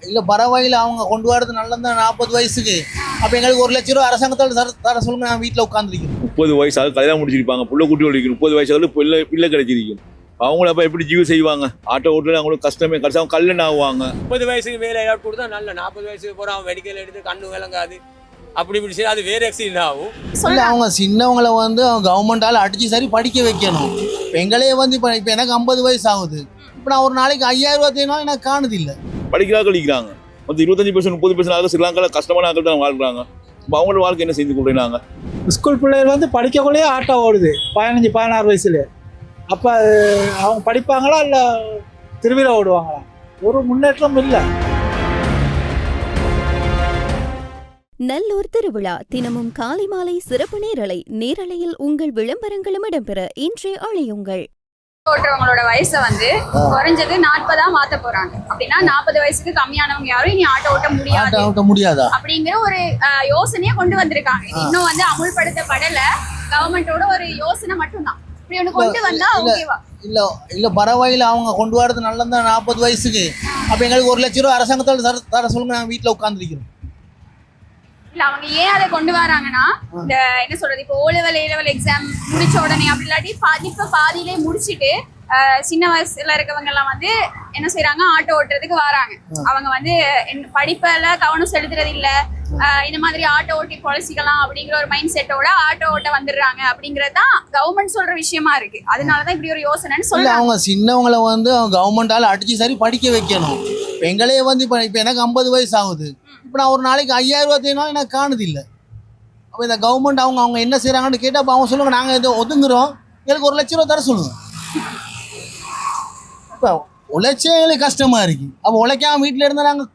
இல்லை பரவாயில்ல, அவங்க கொண்டு வரது நல்லதான் 40 வயசுக்கு. அப்போ எங்களுக்கு 1 லட்ச ரூபா அரசாங்கத்தால் தர சொல்லுங்க, நான் வீட்டில் உட்காந்துருக்கேன். 30 வயசாக கல்யாணம் முடிச்சிருப்பாங்க, புள்ள குட்டி ஒழிக்கும். 30 வயசாக பிள்ளை கிடைச்சிருக்கும். அவங்கள அப்போ எப்படி ஜீவ செய்வாங்க? ஆட்டோ ஓட்டுறது அவங்களுக்கு கஷ்டமே, கடைசி அவங்க கல்யாணம் ஆகுவாங்க. 30 வயசுக்கு வேலை கொடுத்தா நல்ல, 40 வயசுக்கு போகிற அவன் மெடிக்கல் எடுத்து கண்ணு விளங்காது, அப்படி இப்படி சரி, அது வேறு எக்ஸிடென்ட் ஆகும். இல்லை, அவங்க சின்னவங்களை வந்து அவங்க கவர்மெண்டால் அடித்து சரி படிக்க வைக்கணும். இப்போ எங்களே வந்து இப்போ எனக்கு 50 வயசு ஆகுது. இப்போ நான் ஒரு நாளைக்கு 5000 ரூபா தேனாலும் எனக்கு காணுது இல்லை. படிக்கிறாங்க வந்து 25% 30% ஆக ஸ்ரீலங்காவில் கஷ்டமான ஆட்கள் தான் வாழ்கிறாங்க. இப்போ அவங்களோட வாழ்க்கை என்ன செஞ்சு கொடுக்குறாங்க? ஸ்கூல் பிள்ளைகள் வந்து படிக்கக்குள்ளேயே ஆட்டோ ஓடுது 15-16 வயசுல. அப்போ அவங்க படிப்பாங்களா இல்லை திருவிழா ஓடுவாங்களா? ஒரு முன்னேற்றம் இல்லை. நல்லூர் திருவிழா தினமும் காலை மாலை சிறப்பு நேரலையில் உங்கள் விளம்பரங்களும் இடம்பெற இன்றே அழையுங்கள். ஓட்டுறவங்களோட வயசை வந்து குறைஞ்சது 40 மாத்த போறாங்க. அப்படின்னா 40 வயசுக்கு கம்மியானவங்க யாரும் இனி ஆட்டோ ஓட்ட முடியாதா அப்படிங்கிற ஒரு யோசனையை கொண்டு வந்திருக்காங்க. இன்னும் வந்து அமுல்படுத்தப்படல, கவர்மெண்டோட ஒரு யோசனை மட்டும்தான். இப்படி ஒண்ணு கொண்டு வந்தா ஓகேவா? இல்ல பரவாயில்ல, அவங்க கொண்டு வரது நல்லதான் 40 வயசுக்கு. அப்ப எங்களுக்கு 1 லட்ச ரூபா அரசாங்கத்தால் தர சொல்லுங்க, நான் வீட்டுல உட்காந்துருக்கிறோம். இல்ல, அவங்க ஏன் அதை கொண்டு வராங்கன்னா, இந்த என்ன சொல்றது, இப்போ ஓ-லெவல் எக்ஸாம் முடிச்ச உடனே அப்படி இல்லாட்டி பாதியிலே முடிச்சுட்டு சின்ன வயசுல இருக்கவங்க எல்லாம் வந்து என்ன செய்யறாங்க, ஆட்டோ ஓட்டுறதுக்கு வராங்க. அவங்க வந்து படிப்புல கவனம் செலுத்துறது இல்ல, இந்த மாதிரி ஆட்டோ ஓட்டி பொழைச்சிக்கலாம் அப்படிங்கிற ஒரு மைண்ட் செட்டோட ஆட்டோ ஓட்ட வந்துடுறாங்க. அப்படிங்கறதுதான் கவர்மெண்ட் சொல்ற விஷயமா இருக்கு. அதனாலதான் இப்படி ஒரு யோசனைன்னு சொல்றாங்க. அவங்க சின்னவங்களை வந்து அவங்க கவர்மெண்டால அடிச்சு சரி படிக்க வைக்கணும். எங்களே வந்து இப்போ எனக்கு 50 வயசு ஆகுது. இப்போ நான் ஒரு நாளைக்கு 5000 ரூபா தேனாலும் எனக்கு காணுது இல்லை. அப்போ இந்த கவர்மெண்ட் அவங்க என்ன செய்யறாங்கன்னு கேட்டால் அப்போ அவங்க சொல்லுவாங்க, நாங்கள் இதை ஒதுங்குறோம், எங்களுக்கு 1 லட்ச ரூபா தர சொல்லுங்க. இப்போ உழைச்சே எங்களுக்கு கஷ்டமா இருக்கு. அப்போ உழைக்காம வீட்டில் இருந்தால் நாங்கள்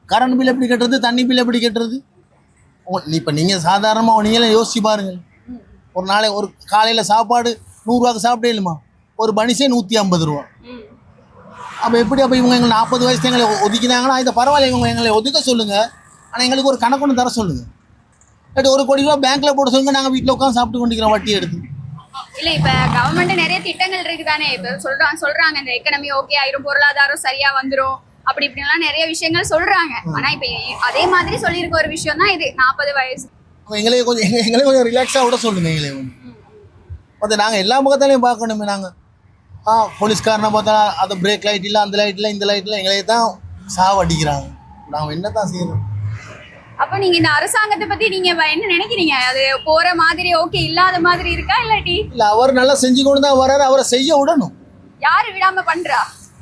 கரண்ட் பில் எப்படி கட்டுறது, தண்ணி பில் எப்படி கட்டுறது? இப்போ நீங்கள் சாதாரணமாக நீங்களே யோசிச்சு பாருங்கள். ஒரு நாளைக்கு ஒரு காலையில் சாப்பாடு 100 ரூபாய்க்கு சாப்பிட்டே இல்லைமா, ஒரு பனிசே 150 ரூபா. அப்போ எப்படி? அப்போ இவங்க எங்களை 40 வயசு எங்களை ஒதுக்கினாங்கன்னா இதை பரவாயில்ல, இவங்க எங்களை ஒதுக்க சொல்லுங்க, ஆனால் எங்களுக்கு ஒரு கணக்கு ஒன்று தர சொல்லுங்க. இல்லாட்டி 1 கோடி ரூபா பேங்க்ல போட சொல்லுங்க, நாங்கள் வீட்டில் உட்காந்து சாப்பிட்டு கொண்டிருக்கிறோம் வட்டி எடுத்து. இல்ல, இப்ப கவர்மெண்ட் நிறைய திட்டங்கள் இருக்குதானே. இப்ப சொல்றாங்க இந்த எக்கனமி ஓகே ஆயிரும், பொருளாதாரம் சரியா வந்துரும், அப்படி இப்படிலாம் நிறைய விஷயங்கள் சொல்றாங்க. ஆனா இப்ப அதே மாதிரி சொல்லியிருக்க ஒரு விஷயம் தான் இது 40 வயசு. எங்களே கொஞ்சம் ரிலாக்ஸாக விட சொல்லுங்க. எங்களே வந்து நாங்கள் எல்லா முகத்தாலையும் பார்க்கணுமே. நாங்கள் போலீஸ்காரனை பார்த்தா அது பிரேக் லைட் இல்லை, அந்த லைட் இல்லை, இந்த லைட் இல்லை, எங்களே தான் சாவடிக்கிறாங்க. நாங்கள் என்ன தான் செய்யறோம்? அப்ப நீங்க இந்த அரசாங்கத்தை பத்தி நீங்க என்ன நினைக்கிறீங்க? அது போற மாதிரி ஓகே இல்லாத மாதிரி இருக்கா, இல்லாட்டி இல்லை அவர் நல்லா செஞ்சு கொண்டு தான் வர்றாரு, அவரை செய்ய விடணும். யாரு விடாம பண்றா?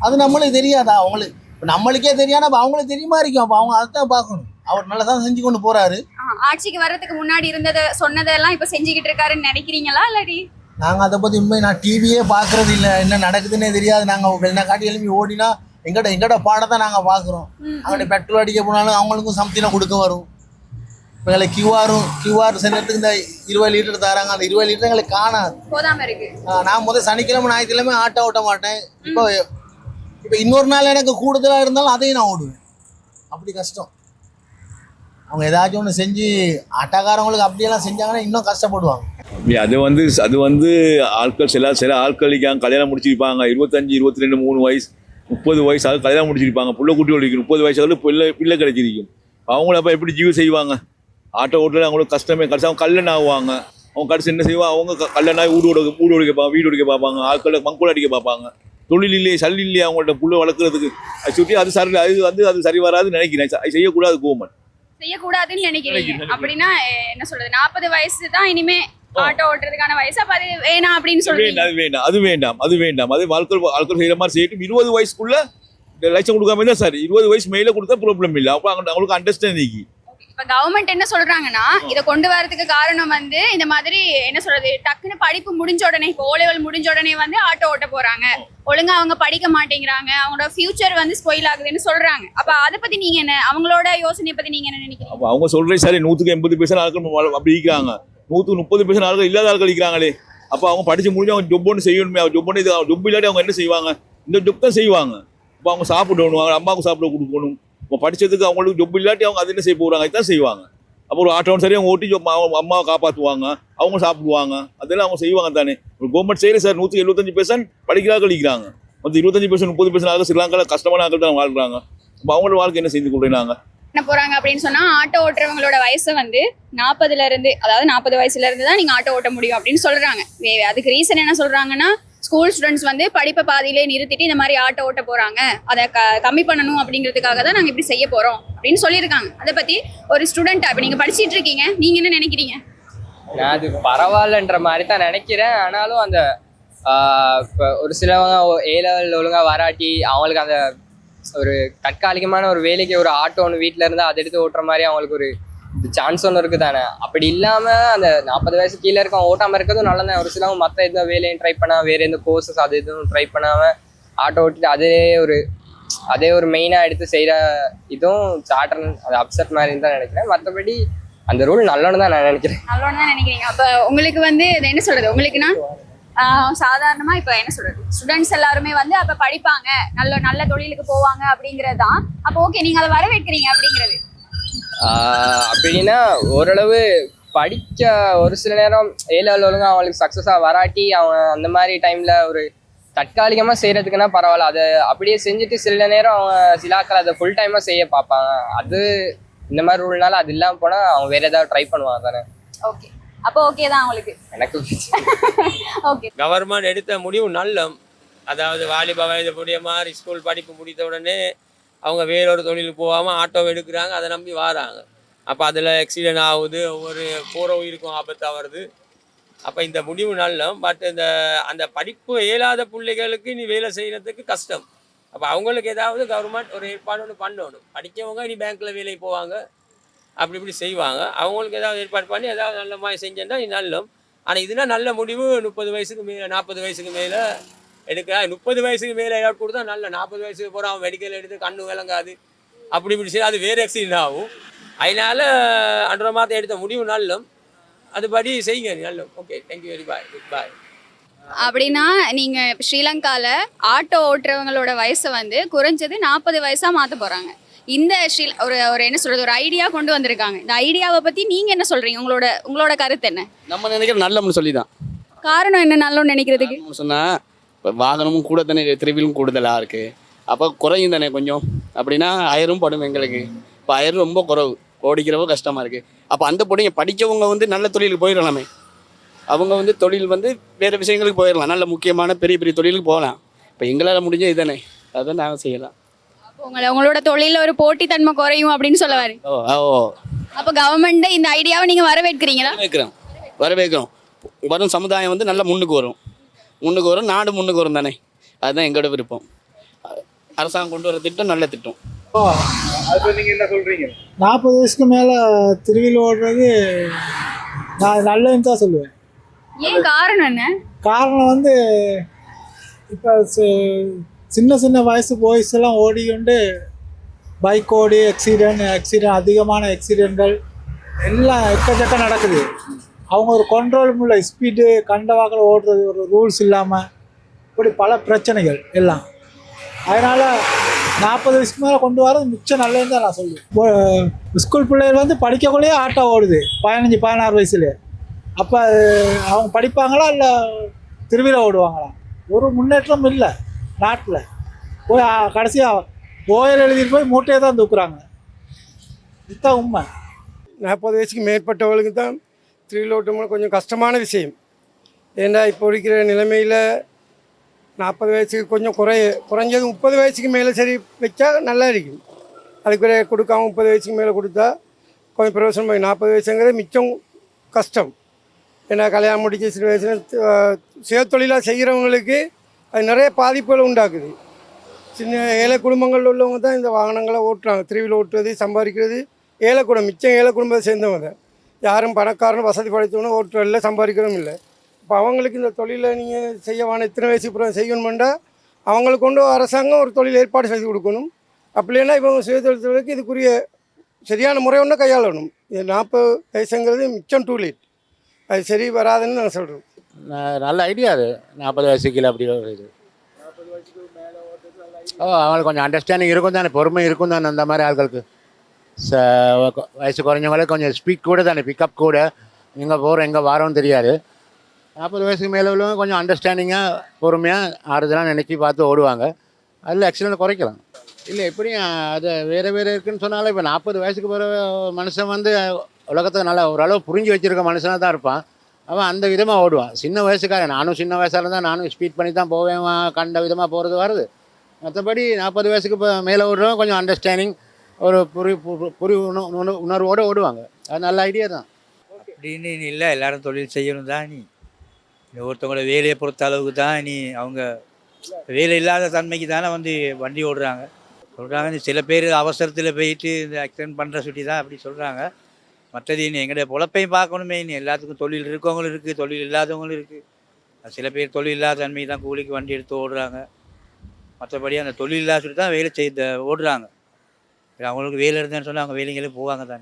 அது நம்மளுக்கு தெரியாதா? அவங்களுக்கு நம்மளுக்கே தெரியாத, அப்போ அவங்களுக்கு தெரியுமா இருக்கும். அப்போ அவங்க அதைத்தான் பார்க்கணும். அவர் நல்லா தான் செஞ்சு கொண்டு போறாரு. ஆட்சிக்கு வர்றதுக்கு முன்னாடி சொன்னதெல்லாம் இப்ப செஞ்சுக்கிட்டு இருக்காருன்னு நினைக்கிறீங்களா, இல்லாட்டி? நாங்கள் அதை பற்றி உண்மை நான் டிவியே பார்க்கறது இல்லை, என்ன நடக்குதுன்னே தெரியாது. நாங்கள் என்ன காட்டி எழுப்பி ஓடினா எங்கட பாடத்தை நாங்கள் பார்க்குறோம். அவங்கள்ட்ட பெட்ரோல் அடிக்க போனாலும் அவங்களுக்கும் சம்திங்காக கொடுக்க வரும். இப்போ எங்களை கியூஆர் சென்டருக்கு இந்த 20 லிட்டர் தராங்க, அந்த 20 லிட்டர் எங்களுக்கு காணாது, போதாம இருக்கு. நான் முதல் சனிக்கிழமை ஞாயிற்றுக்கிழமை ஆட்டோ ஓட்ட மாட்டேன். இப்போ இன்னொரு நாள் எனக்கு கூடுதலாக இருந்தாலும் அதையும் நான் ஓடுவேன். அப்படி கஷ்டம். அவங்க ஏதாச்சும் ஒன்று செஞ்சு ஆட்டோக்காரங்களுக்கு அப்படியெல்லாம் செஞ்சாங்கன்னா இன்னும் கஷ்டப்படுவாங்க. அது வந்து ஆட்கள் சில ஆட்களுக்கு கல்யாணம் முடிச்சிருப்பாங்க, 25, 22, 3 வயசு, 30 வயசாக கல்யாணம் முடிச்சிருப்பாங்க, புள்ள குட்டி ஒழிக்கும். 30 வயசாக பிள்ளை கிடைச்சிருக்கும். அவங்கள அப்போ எப்படி ஜீவ செய்வாங்க? ஆட்டோ ஓட்டுறது அவங்களுக்கு கஷ்டமே, கடைசி அவங்க கல்யாணம் ஆகுவாங்க. அவங்க கடைசி என்ன செய்வாங்க? அவங்க கல்யாணம் ஆகி வீடு ஒடிக்க பார்ப்பாங்க, வீடு ஒடிக்க பார்ப்பாங்க, ஆட்களை மங்கூட அடிக்க பார்ப்பாங்க. தொழில் இல்லையே, சல்லி இல்லையே அவங்கள்ட்ட புள்ள வளர்க்குறதுக்கு. அது சுற்றி அது சரி வராதுன்னு நினைக்கிறேன். அது செய்யக்கூடாது, கவர்மெண்ட் செய்யக்கூடாதுன்னு நினைக்கிறீங்க. அப்படின்னா என்ன சொல்றது, 40 வயசு தான் இனிமே ஆட்டோ ஓட்டுறதுக்கான வயசு. அப்ப அது வேணாம் அப்படின்னு சொல்றீங்க? அது வேண்டாம். அது ஆட்கள் செய்யற மாதிரி செய்யட்டும். 20 வயசுக்குள்ள லட்சம் கொடுக்காம இருந்தா சார், 20 வயசு மேல கொடுத்தா ப்ராப்ளம் இல்லை. அப்போ அவங்களுக்கு அண்டர்ஸ்டாண்டிங். இப்ப கவர்மெண்ட் என்ன சொல்றாங்கன்னா, இதை கொண்டு வரதுக்கு காரணம் வந்து இந்த மாதிரி என்ன சொல்றது, டக்குன்னு படிப்பு முடிஞ்ச உடனே, இப்போ ஓ-லெவல் முடிஞ்ச உடனே வந்து ஆட்டோ ஓட்ட போறாங்க, ஒழுங்கா அவங்க படிக்க மாட்டேங்கிறாங்க, அவங்களோட ஃபியூச்சர் வந்து ஸ்பாயில் ஆகுதுன்னு சொல்றாங்க. அப்ப அதை பத்தி நீங்க என்ன, அவங்களோட யோசனை பத்தி நீங்க என்ன நினைக்கிறீங்க? அப்போ அவங்க சொல்றேன் சார், 180% ஆட்கள் அப்படி இருக்கிறாங்க, 130% ஆட்கள் இல்லாத ஆட்கள் இருக்கிறாங்களே. அப்போ அவங்க படிச்சு முடிஞ்சு அவங்க ஜொப் ஒன்று செய்யணுமே. அவங்க ஜொப் இல்லாட்டி அவங்க என்ன செய்வாங்க? இந்த ஜொப் தான் செய்வாங்க. இப்போ அவங்க சாப்பிடணும், அவங்க அம்மாவுக்கு சாப்பிட கொடுக்கணும். இப்போ படித்ததுக்கு அவங்களுக்கு ஜொப் இல்லாட்டி அவங்க அது என்ன செய்ய போகிறாங்க? இதுதான் செய்வாங்க. அப்போ ஒரு ஆட்டோன்னு சரி அவங்க ஓட்டி அம்மாவை காப்பாற்றுவாங்க, அவங்க சாப்பிடுவாங்க, அதெல்லாம் அவங்க செய்வாங்க தானே. ஒரு கவர்மெண்ட் செய்யல சார், 175% படிக்கிறார்கள் இருக்கிறாங்க. வந்து 25%, 30% ஆக ஸ்ரீலங்காவில் கஷ்டமான ஆட்கள் தான் வாழ்கிறாங்க. அப்போ அவங்களோட வாழ்க்கை என்ன செஞ்சு கொடுக்குறாங்க? என்ன போறாங்க அப்படின்னு சொன்னா ஆட்டோ ஓட்டுறவங்களோட வயசை வந்து 40ல இருந்து, அதாவது 40 வயசுல இருந்து தான் நீங்க ஆட்டோ ஓட்ட முடியும் அப்படின்னு சொல்றாங்க. அதுக்கு ரீசன் என்ன சொல்றாங்கன்னா, ஸ்கூல் ஸ்டூடெண்ட்ஸ் வந்து படிப்பை பாதியிலே நிறுத்திட்டு இந்த மாதிரி ஆட்டோ ஓட்ட போறாங்க, அதை கம்மி பண்ணணும் அப்படிங்கிறதுக்காக தான் நாங்க இப்படி செய்ய போறோம் அப்படின்னு சொல்லியிருக்காங்க. அதை பத்தி ஒரு ஸ்டூடெண்டா இப்ப நீங்க படிச்சிட்டு இருக்கீங்க, நீங்க என்ன நினைக்கிறீங்க? நான் அது பரவாயில்லன்ற மாதிரி தான் நினைக்கிறேன். ஆனாலும் அந்த இப்போ ஒரு சிலவங்க ஏ லெவலில் ஒழுங்காக வராட்டி அவங்களுக்கு அந்த ஒரு தற்காலிகமான ஒரு வேலைக்கு ஒரு ஆட்டோ ஒன்று வீட்டில் இருந்தால் அதை எடுத்து ஓட்டுற மாதிரி அவங்களுக்கு ஒரு சான்ஸ் ஒன்று இருக்குது தானே. அப்படி இல்லாமல் அந்த 40 வயசு கீழே இருக்க ஓட்டாமல் இருக்கிறதும் நல்லதான். ஒரு சிலவங்க மற்ற எந்த வேலையும் ட்ரை பண்ணாமல் வேறு எந்த கோர்சஸ் அது எதுவும் ட்ரை பண்ணாமல் ஆட்டோ ஓட்டிட்டு அதே ஒரு மெயினாக எடுத்து செய்கிற இதுவும் சாட்டர் அது அப்செட் மாதிரி தான் நினைக்கிறேன். மற்றபடி அந்த ரூல் நல்லோன்னு தான் நான் நினைக்கிறேன். நல்லோன்னு தான் நினைக்கிறீங்க. அப்போ உங்களுக்கு வந்து இது என்ன சொல்றது, உங்களுக்குன்னா சாதாரணமா இப்ப என்ன சொல்றது, ஸ்டூடெண்ட்ஸ் எல்லாருமே வந்து அப்ப படிப்பாங்க, நல்ல தொழிலுக்கு போவாங்க அப்படிங்கிறது தான். அப்போ ஓகே, நீங்க அதை வரவேற்கிறீங்க அப்படிங்கிறது. அப்படின்னா ஓரளவு படிக்க ஒரு சில நேரம் ஏ லெவல் ஒழுங்காக அவங்களுக்கு சக்ஸஸாக வராட்டி அவன் அந்த மாதிரி டைமில் ஒரு தற்காலிகமாக செய்கிறதுக்குன்னா பரவாயில்ல. அதை அப்படியே செஞ்சுட்டு சில நேரம் அவங்க சிலாக்கள் அதை ஃபுல் டைமாக செய்ய பார்ப்பாங்க. அது இந்த மாதிரி ரூல்னால அது இல்லாமல் போனால் அவங்க வேறு ஏதாவது ட்ரை பண்ணுவாங்க தானே. ஓகே, அப்போ ஓகே தான் உங்களுக்கு. எனக்கு ஓகே. கவர்மெண்ட் எடுத்த முடிவு நல்ல, அதாவது வாலிப வயது கூடிய மாதிரி ஸ்கூல் படிப்பு முடித்த உடனே அவங்க வேறொரு தொழிலுக்கு போகாமல் ஆட்டோ எடுக்கிறாங்க, அதை நம்பி வராங்க. அப்போ அதில் ஆக்சிடென்ட் ஆகுது, ஒவ்வொரு போகிற உயிருக்கும் ஆபத்தாக வருது. அப்போ இந்த முடிவு நல்ல, பட் அந்த படிப்பு இயலாத பிள்ளைகளுக்கு இனி வேலை செய்கிறதுக்கு கஷ்டம். அப்போ அவங்களுக்கு ஏதாவது கவர்மெண்ட் ஒரு ஏற்பாடு ஒன்று பண்ணணும். படித்தவங்க இனி பேங்க்கில் வேலைக்கு போவாங்க, அப்படி இப்படி செய்வாங்க. அவங்களுக்கு ஏதாவது ஏற்பாடு பண்ணி ஏதாவது நல்ல மாதிரி செஞ்சேன்னா இது நல்லம். ஆனால் இதுனா நல்ல முடிவு. 30 வயசுக்கு மேலே 40 வயசுக்கு மேலே எடுக்கலாம். 30 வயசுக்கு மேலே ஏதாவது கொடுத்தா நல்ல. 40 வயசுக்கு போகிற அவன் மெடிக்கல் எடுத்து கண்ணு விளங்காது, அப்படி இப்படி செய்ய அது வேறு ஆக்சிடென்ட் ஆகும். அதனால அன்ற மாதம் எடுத்த முடிவு நல்லம், அதுபடி செய்யுங்க நல்லம். ஓகே, தேங்க்யூ வெரி பாய், குட் பாய். அப்படின்னா நீங்க ஸ்ரீலங்கால ஆட்டோ ஓட்டுறவங்களோட வயசை வந்து குறைஞ்சது 40 வயசா மாற்ற போறாங்க. இந்த ஒரு என்ன சொல்றது, ஒரு ஐடியா கொண்டு வந்திருக்காங்க. இந்த ஐடியாவை பத்தி நீங்க என்ன சொல்றீங்க? உங்களோட கருத்து என்ன? நம்ம நினைக்கிற நல்லம்னு சொல்லி தான். காரணம் என்ன நல்லோன்னு நினைக்கிறதுக்கு? சொன்னால் இப்போ வாகனமும் கூட தானே, திருவிலும் கூடுதலாக இருக்குது. அப்போ குறையும் தானே கொஞ்சம். அப்படின்னா 1000 படும் எங்களுக்கு. இப்போ 1000 ரொம்ப குறைவு, ஓடிக்கிறவோ கஷ்டமாக இருக்குது. அப்போ அந்த பொடிங்க படித்தவங்க வந்து நல்ல தொழிலுக்கு போயிடலாமே. அவங்க வந்து தொழில் வந்து வேறு விஷயங்களுக்கு போயிடலாம், நல்ல முக்கியமான பெரிய பெரிய தொழிலுக்கு போகலாம். இப்போ எங்களால் முடிஞ்ச இதுதானே, அதை நாங்கள் செய்யலாம். உங்களோட தொழில ஒரு போட்டித்தன்மை குறையும் அப்படின்னு சொல்ல வாரு. அப்போ கவர்மெண்ட் இந்த ஐடியாவை நீங்க வரவேற்கிறீங்களா? வரவேற்கிறோம். வரும் சமுதாயம் வந்து நல்லா முன்னுக்கு வரும், நாடு முன்னுக்கு வரும் தானே. அதுதான் எங்களோட விருப்பம். அரசாங்கம் கொண்டு வர திட்டம் நல்ல திட்டம். அது நீங்கள் என்ன சொல்கிறீங்க? 40 வயசுக்கு மேலே திருவிழா ஓடுறது நான் நல்லதுன்னு தான் சொல்லுவேன். ஏன் காரணம் என்ன? காரணம் வந்து இப்போ சின்ன வயசு பாய்ஸ் எல்லாம் ஓடிக்கொண்டு பைக் ஓடி ஆக்சிடென்ட் அதிகமான ஆக்சிடென்ட்கள் எல்லாம் எக்கச்சக்கம் நடக்குது. அவங்க ஒரு கண்ட்ரோல் இல்லை, ஸ்பீடு கண்டவாக்கில் ஓடுறது, ஒரு ரூல்ஸ் இல்லாமல், இப்படி பல பிரச்சனைகள் எல்லாம். அதனால் 40 வயசுக்கு மேலே கொண்டு வர மிச்சம் நல்லதுன்னு தான் நான் சொல்லுவேன். ஸ்கூல் பிள்ளைகள் வந்து படிக்கக்குள்ளேயே ஆட்டோ ஓடுது 15-16 வயசுல. அப்போ அவங்க படிப்பாங்களா இல்லை திருவிழா ஓடுவாங்களா? ஒரு முன்னேற்றம் இல்லை நாட்டில். போய் கடைசியாக ஓயல் எழுதிட்டு போய் மூட்டையை தான் தூக்குறாங்க. இதுதான் உண்மை. 40 வயசுக்கு மேற்பட்டவர்களுக்கு தான் திருவிழா ஓட்டம் கொஞ்சம் கஷ்டமான விஷயம். ஏன்னா இப்போ இருக்கிற நிலைமையில் 40 வயசுக்கு கொஞ்சம் குறைஞ்சது 30 வயசுக்கு மேலே சரி வச்சா நல்லா இருக்கும். அதுக்கு கொடுக்காம 30 வயசுக்கு மேலே கொடுத்தா கொஞ்சம் பிரயோசனம். 40 வயசுங்கிறது மிச்சம் கஷ்டம். ஏன்னா கல்யாணம் முடிச்சு சில வயசில் சுயத்தொழிலாக செய்கிறவங்களுக்கு அது நிறைய பாதிப்புகளை உண்டாக்குது. சின்ன ஏழை குடும்பங்களில் உள்ளவங்க தான் இந்த வாகனங்களை ஓட்டுறாங்க. திருவிழா ஓட்டுறது, சம்பாதிக்கிறது ஏழை குடும்பம். மிச்சம் ஏழை குடும்பத்தை சேர்ந்தவங்க தான். யாரும் பணக்காரன் வசதி படைத்தவனும் ஓட்டுறதில்லை, சம்பாதிக்கிறதும் இல்லை. இப்போ அவங்களுக்கு இந்த தொழிலை நீங்கள் செய்யவான இத்தனை வயசுக்கு அப்புறம் செய்யணுமெண்டா அவங்களுக்கு கொண்டு அரசாங்கம் ஒரு தொழில் ஏற்பாடு செய்து கொடுக்கணும். அப்படி இல்லைன்னா இப்போ சுயதொழிலுக்கு இதுக்குரிய சரியான முறை ஒன்று கையாளணும். இது 40 வயசுங்கிறது மிச்சம் டூ லேட், அது சரி வராதுன்னு நாங்கள் சொல்கிறோம். நல்ல ஐடியா அது. 40 வயசுக்கு அப்படி இது அவங்களுக்கு கொஞ்சம் அண்டர்ஸ்டாண்டிங் இருக்கும் தானே, பொறுமை இருக்கும் தானே. அந்த மாதிரி ஆட்களுக்கு வயசு குறைஞ்சவங்களுக்கு கொஞ்சம் ஸ்பீட் கூட தானே, பிக்கப் கூட, எங்கே போகிறோம் எங்கே வாரோன்னு தெரியாது. 40 வயசுக்கு மேலே உள்ளவங்க கொஞ்சம் அண்டர்ஸ்டாண்டிங்காக பொறுமையாக ஆறுதலாக நினச்சி பார்த்து ஓடுவாங்க. அதில் ஆக்சிடென்ட் குறைக்கலாம். இல்லை எப்படியும் அது வேறு வேறு இருக்குன்னு சொன்னாலும் இப்போ 40 வயசுக்கு பிறகு மனுஷன் வந்து உலகத்தை நல்லா ஓரளவு புரிஞ்சு வச்சுருக்க மனுஷனாக தான் இருப்பான். அவன் அந்த விதமாக ஓடுவான். சின்ன வயசுக்காரன் நானும் சின்ன வயசாக இருந்தால் நானும் ஸ்பீட் பண்ணி தான் போவேன், கண்ட விதமாக போகிறது வருது. மற்றபடி 40 வயசுக்கு இப்போ மேலே ஓடுறவங்க கொஞ்சம் அண்டர்ஸ்டாண்டிங் ஒரு உணர்வோடு ஓடுவாங்க. அது நல்ல ஐடியா தான். அப்படின்னு இல்லை, எல்லாரும் தொழில் செய்யணும் தான். ஒருத்தவங்களோட வேலையை பொறுத்த அளவுக்கு தான் அவங்க வேலை இல்லாத தன்மைக்கு தானே வந்து வண்டி ஓடுறாங்க. சொல்கிறாங்க சில பேர் அவசரத்தில் போயிட்டு இந்த ஆக்சிடென்ட் பண்ணுற சுட்டி தான் அப்படி சொல்கிறாங்க. மற்றது எங்களுடைய பொழப்பையும் பார்க்கணுமே. எல்லாத்துக்கும் தொழில் இருக்கவங்களும் இருக்குது, தொழில் இல்லாதவங்களும் இருக்குது. சில பேர் தொழில் இல்லாத தன்மை தான் கூலிக்கு வண்டி எடுத்து ஓடுறாங்க. மற்றபடி அந்த தொழில் இல்லாத சுட்டி தான் வேலை ஓடுறாங்க. அவங்களுக்கு வேலை இருந்தேன்னு சொன்னால் அவங்க வேலைங்களே போவாங்க தானே.